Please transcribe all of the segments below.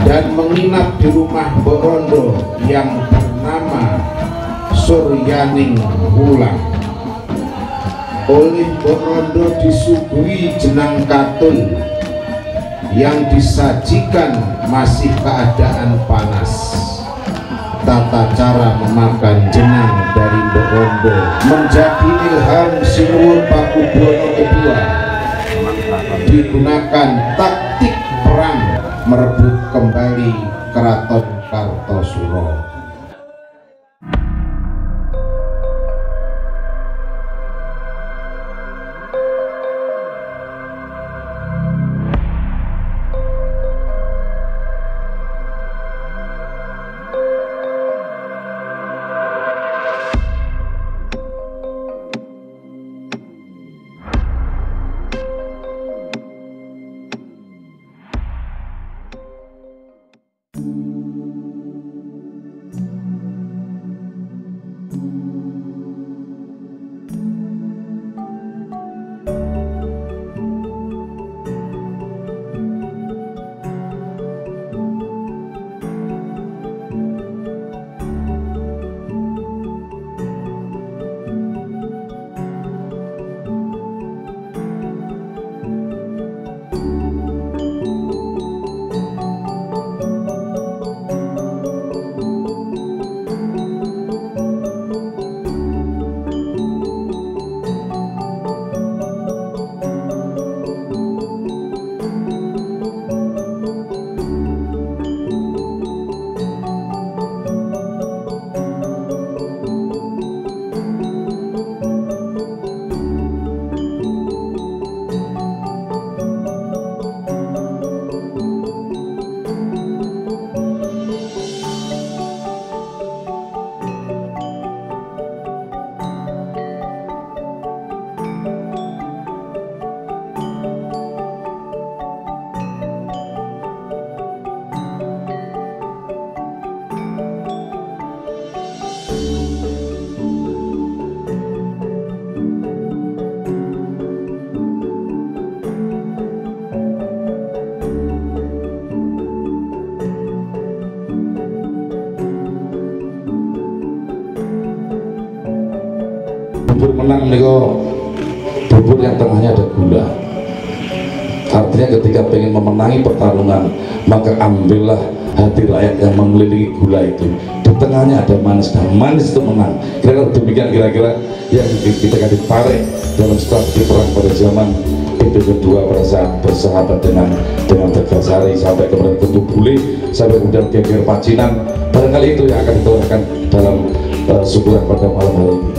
dan menginap di rumah Mbok Rondo yang bernama Suryaning Wulan. Oleh Mbok Rondo disuguhi jenang katul yang disajikan masih keadaan panas. Tata cara memakan jenang dari Mbok Rondo menjadi ilham Sinuwun Pakubuwono II. Digunakan taktik perang merebut kembali Keraton Kartosuro. Bubur menang niko bubur yang tengahnya ada gula. Artinya ketika pengen memenangi pertarungan, maka ambillah hati rakyat yang mengelilingi gula itu. Di tengahnya ada manis, dan manis itu menang. Kira-kira demikian kira-kira yang kita akan ditarik dalam strategi perang pada zaman itu kedua, pada saat bersahabat dengan Tegasari sampai kemudian Ketubule sampai kemudian Geger Pacinan. Barangkali itu yang akan ditularkan dalam syukuran pada malam hari ini.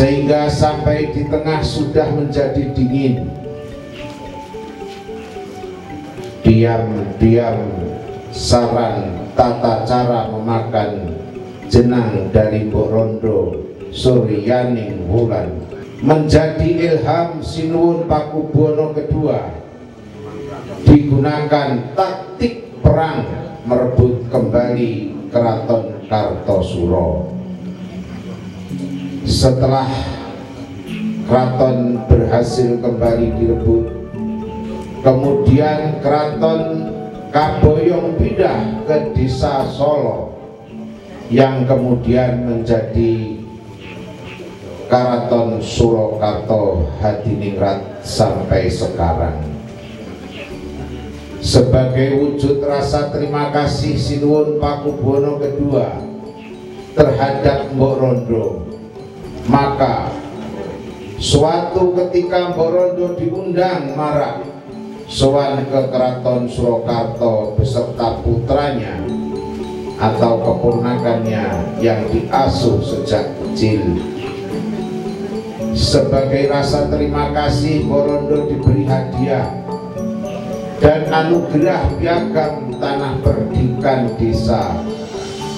Sehingga sampai di tengah sudah menjadi dingin. Diam-diam saran tata cara memakan jenang dari Mbok Rondo Suryaning Wulan menjadi ilham Sinuwun Pakubuwono II. Digunakan taktik perang merebut kembali Keraton Kartosuro. Setelah keraton berhasil kembali direbut, kemudian keraton kaboyong pindah ke desa Solo yang kemudian menjadi Karaton Surakarta Hadiningrat sampai sekarang. Sebagai wujud rasa terima kasih Sinuwun Pakubuwono II terhadap Mbok Rondo, maka suatu ketika Mbok Rondo diundang marah sowan ke Keraton Surakarta beserta putranya atau keponakannya yang diasuh sejak kecil. Sebagai rasa terima kasih, Mbok Rondo diberi hadiah dan anugerah piagam tanah perdikan desa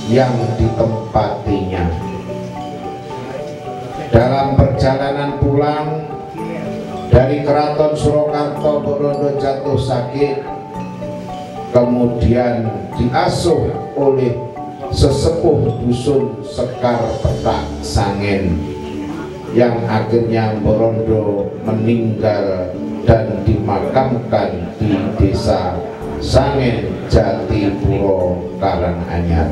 yang ditempatinya. dalam perjalanan pulang dari Keraton Surakarta Porondo jatuh sakit, kemudian diasuh oleh sesepuh dusun Sekar Petak Sangen, yang akhirnya Porondo meninggal dan dimakamkan di desa Sangen, Jatipuro, Karanganyar,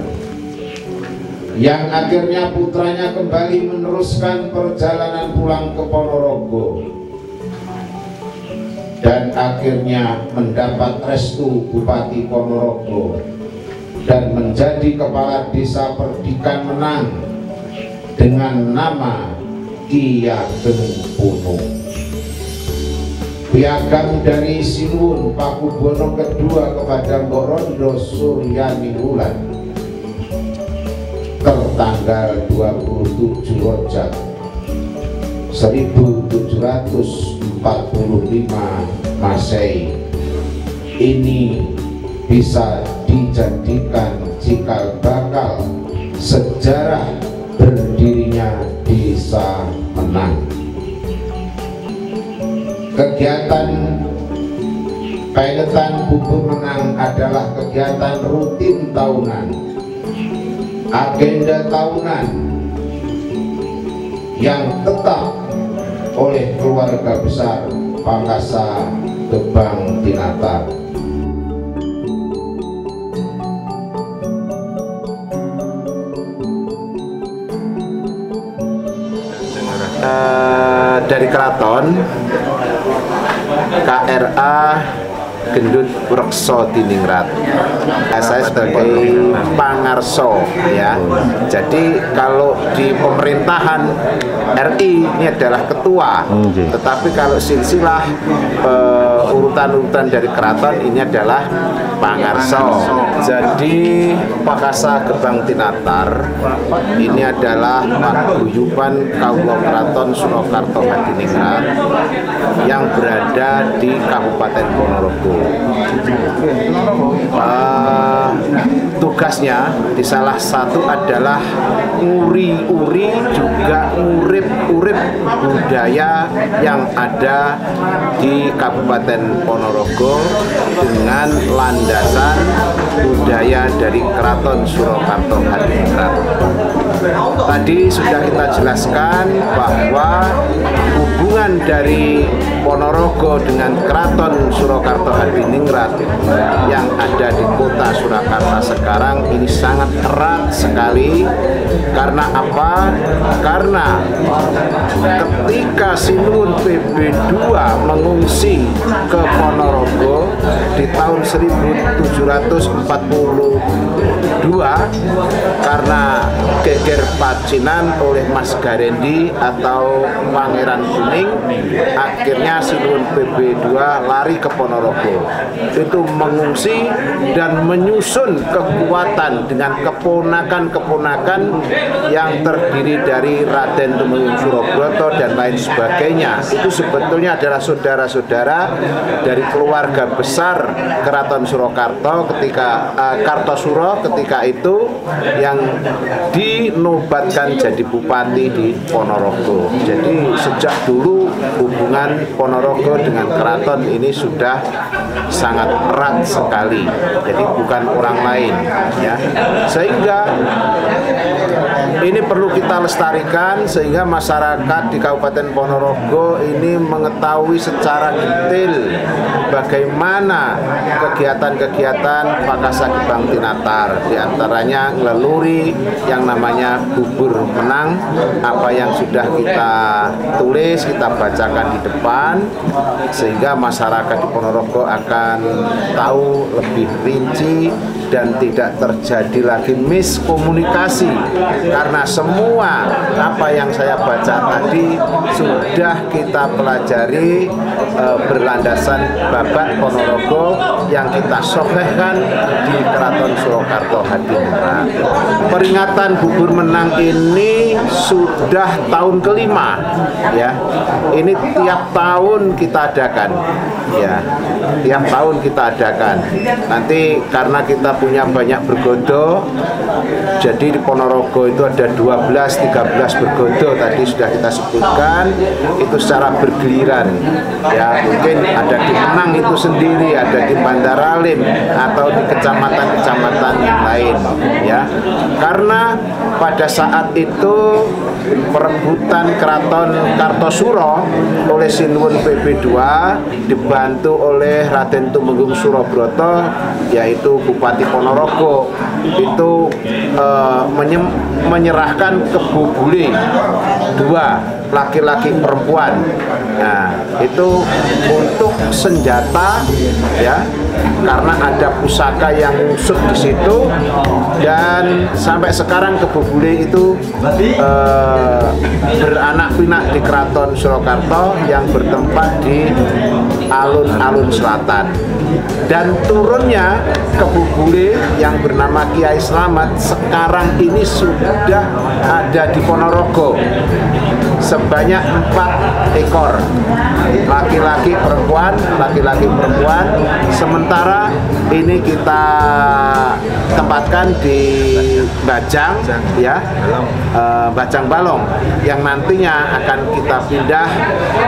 yang akhirnya putranya kembali meneruskan perjalanan pulang ke Ponorogo dan akhirnya mendapat restu Bupati Ponorogo dan menjadi kepala desa Perdikan Menang dengan nama Ki Ageng Puno. Piagam dari Sinuwun Pakubono kedua kepada Mbok Rondo Suryani Wulan tertanggal 27 Rojab 1745 Masehi ini bisa dijadikan cikal bakal sejarah berdirinya Desa Menang. Kegiatan Pailetan Bubur Menang adalah kegiatan rutin tahunan, agenda tahunan yang tetap oleh keluarga besar Pakasa Gebang Tinatar. Dari keraton KRA Gendut Rekso Diningrat, saya sebagai pangarso ya. Jadi kalau di pemerintahan RI ini adalah ketua, tetapi kalau silsilah urutan-urutan dari keraton ini adalah pangarso. Jadi Pakasa Gebang Tinatar ini adalah paguyuban Kawula Kraton Surakarta Hadiningrat yang berada di Kabupaten Ponorogo. Tugasnya di salah satu adalah nguri-uri juga urip-urip budaya yang ada di Kabupaten Ponorogo dengan landasan budaya dari Keraton Surakarta Hadiningrat. Tadi sudah kita jelaskan bahwa hubungan dari Ponorogo dengan Keraton Surakarta Hadiningrat yang ada di kota Surakarta sekarang ini sangat erat sekali. Karena apa? Karena ketika Sinuwun PB2 mengungsi ke Ponorogo di tahun 1742 karena geger pacinan oleh Mas Garendi atau Pangeran Kuning, akhirnya Sinuwun PB2 lari ke Ponorogo. Itu mengungsi dan menyusun kekuatan dengan keponakan-keponakan yang terdiri dari Raden Tumenggung Surabroto dan lain sebagainya. Itu sebetulnya adalah saudara-saudara dari keluarga besar Keraton Surakarta ketika Kartosuro ketika itu yang dinobatkan jadi bupati di Ponorogo. Jadi sejak dulu hubungan Ponorogo dengan keraton ini sudah sangat erat sekali. Jadi bukan orang lain ya. Sehingga ini perlu kita lestarikan sehingga masyarakat di Kabupaten Ponorogo ini mengetahui secara detail bagaimana kegiatan-kegiatan Pakasa Gebang Tinatar, diantaranya ngeleluri yang namanya bubur menang, apa yang sudah kita tulis, kita bacakan di depan, sehingga masyarakat di Ponorogo akan tahu lebih rinci dan tidak terjadi lagi miskomunikasi, karena semua apa yang saya baca tadi sudah kita pelajari berlandasan babat Ponorogo yang kita sohehkan di Keraton Surakarta Hadiningrat. Peringatan bubur menang ini sudah tahun kelima ya. Ini tiap tahun kita adakan ya. Tiap tahun kita adakan. Nanti karena kita punya banyak bergodo, jadi di Ponorogo itu ada ada 12, 13 bergodo tadi sudah kita sebutkan, itu secara bergiliran ya, mungkin ada di Menang itu sendiri, ada di Bandaralim atau di kecamatan-kecamatan yang lain ya, karena pada saat itu perebutan Keraton Kartosuro oleh Sinuwun PB2 dibantu oleh Raden Tumenggung Surabroto, yaitu Bupati Ponorogo, itu menyerahkan ke Bubule 2 laki-laki perempuan. Nah, itu untuk senjata ya, karena ada pusaka yang nyusup di situ, dan sampai sekarang ke Bubule itu beranak pinak di Keraton Surakarta yang bertempat di alun-alun selatan. Dan turunnya ke Bubule yang bernama Kiai Slamet sekarang ini sudah ada di Ponorogo sebanyak 4 ekor, laki-laki perempuan, sementara ini kita tempatkan di Bajang ya, Bajang Balong, yang nantinya akan kita pindah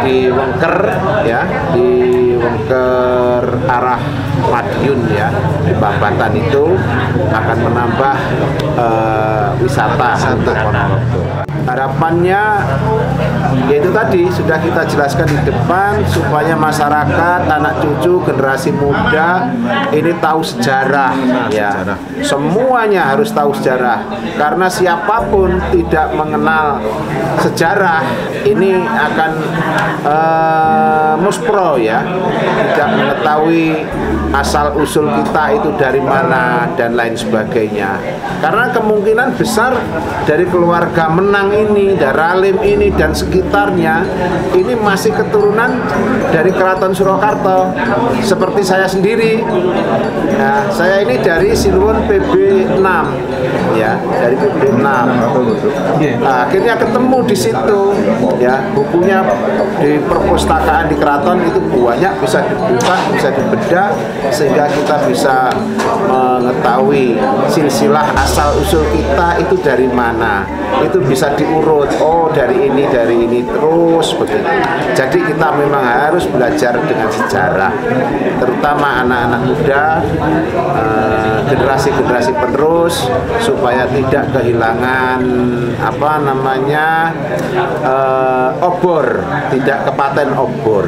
di Wengker ya, di Wengker arah Madiun ya, di Bambatan itu akan menambah wisata untuk Ponorogo. Harapannya yaitu tadi sudah kita jelaskan di depan, supaya masyarakat, anak cucu, generasi muda ini tahu sejarah ya. Semuanya harus tahu sejarah, karena siapapun tidak mengenal sejarah ini akan muspro ya, tidak mengetahui asal usul kita itu dari mana dan lain sebagainya. Karena kemungkinan besar dari keluarga Menang ini, Daralim ini dan sekitarnya ini masih keturunan dari Keraton Surakarta. Seperti saya sendiri, nah, saya ini dari Sinuwun PB6 ya, dari PB6. Nah, akhirnya ketemu di situ ya, bukunya di perpustakaan di keraton itu banyak, bisa dibuka, bisa dibedah, sehingga kita bisa mengetahui silsilah asal usul kita itu dari mana. Itu bisa diurut, oh dari ini terus begitu. Jadi kita memang harus belajar dengan sejarah, terutama anak-anak muda, generasi-generasi penerus, supaya tidak kehilangan obor, tidak kepaten obor.